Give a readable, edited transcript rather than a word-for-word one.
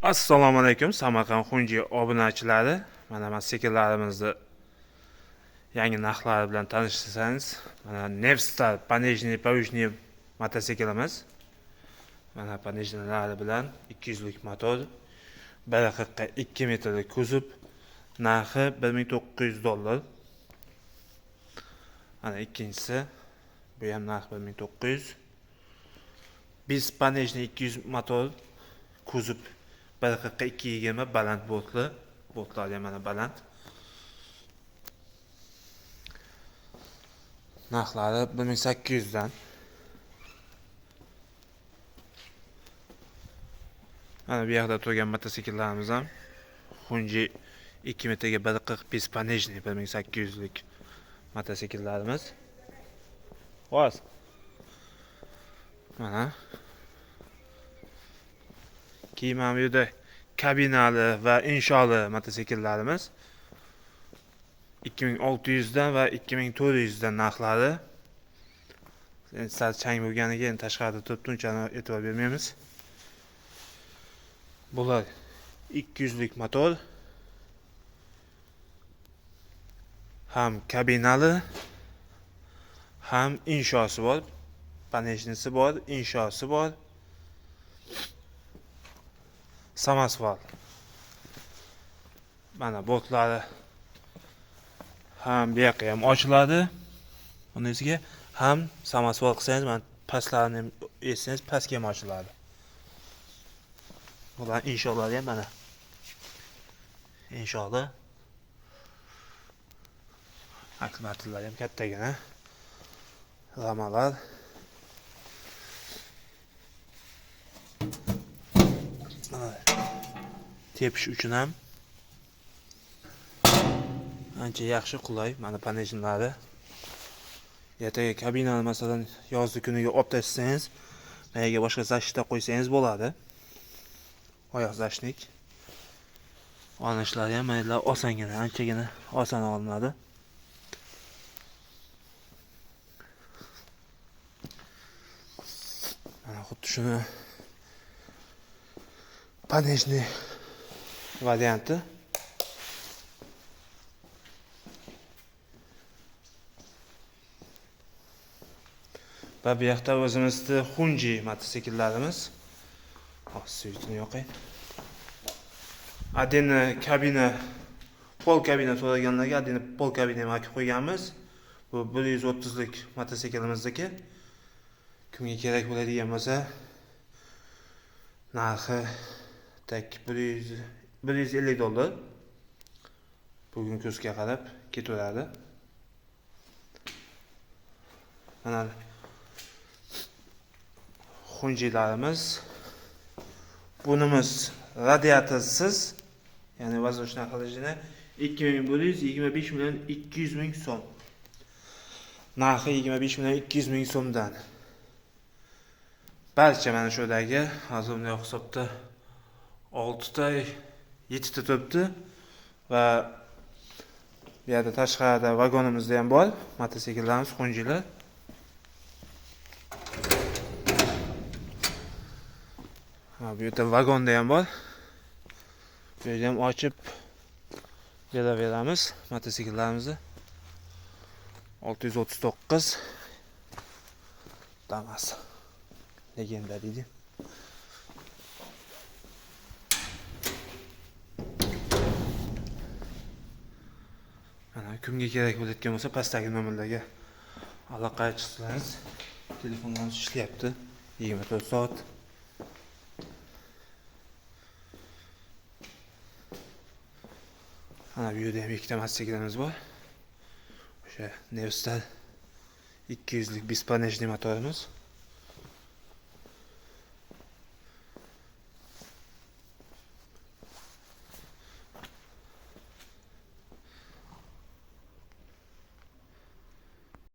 Assalomu alaykum Samarqand Xunji obunachilari. Mana mototsikllarimizni yangi narxlari bilan tanishsangiz, mana Nevstar Понижний Повышний mototsiklimiz. Mana понижниylari bilan 200 lik motor, 1.42 metrlik kuzov, narxi $1900. Mana ikkinchisi, bu ham narx 1900. Biz понижний 200 motor, kuzov 1.42-20 baland boltlar mana baland. Narxlari 1800 dan. Mana bu yerda turgan mototsikllarimiz ham Xunji 2 metrga 1.45 понижний 1800 lik mototsikllarimiz. Xo'sh. Mana Kiyimam yerda kabinali va insholi mototsikllarimiz 2600 dan va 2400 dan narxlari. Endi sal chang bo'lganiga endi tashqarida turibdi, unchani e'tibor bermaymiz. Bular 200 lik motor, ham kabinali, ham inshosi bor, понижнisi bor, inshosi bor. Samosval. Mana boltlari ham bu yoqqa ham ochiladi. Bunisiga ham samosval qilsangiz, mana pastlarini ham essangiz pastga ham ochiladi. Bular inshollari ham mana. Insholi. Akkumulyatorlar ham kattagina. Ramalar. Tepish uchun ham ancha yaxshi, qulay. Mana понижниylari. Ertaga kabinani masalan yozgi kuniga olib tashsangiz, mayga boshqa zashitda qo'ysangiz bo'ladi. Oyoq zashnik. Olinishlari ham maylar osongina, anchagina oson olinadi. Mana xuddi shuni понижний varianti. Va bu yoqda o'zimizning Xunji mototsikllarimiz. Suyutini yoqay. Adini kabina, pol kabina so'raganlarga adini pol kabina ham olib qo'yganmiz. Bu 130 lik mototsiklimizniki. Kimga kerak bo'ladigan bo'lsa, narxi tak $150. Bugun kursga qarab ketaveradi. Mana Xunjilarimiz. Bunimiz radiatorsiz, ya'ni воздушный охлаждение 2125 million 200 ming so'm. Narxi 25 million 200 ming so'mdan. Barcha mana shudagi hozir bunday hisobda 6 ta 7 ta turibdi va bu yerda tashqarida vagonimizda ham bor mototsikllarimiz Xunjilar. Bu yerda vagonda ham bor. Bu yerda ham ochib beraveramiz mototsikllarimizni. 639 Damas. Legenda deydi. Mana kimga kerak bo'ladigan bo'lsa, pastdagi nomerlarga aloqa qilsangiz, telefonlarimiz ishlayapti 24 soat. Mana bu yerda ham ikkita mototsiklimiz bor. O'sha Nevstar 200 lik biz понижний motorimiz.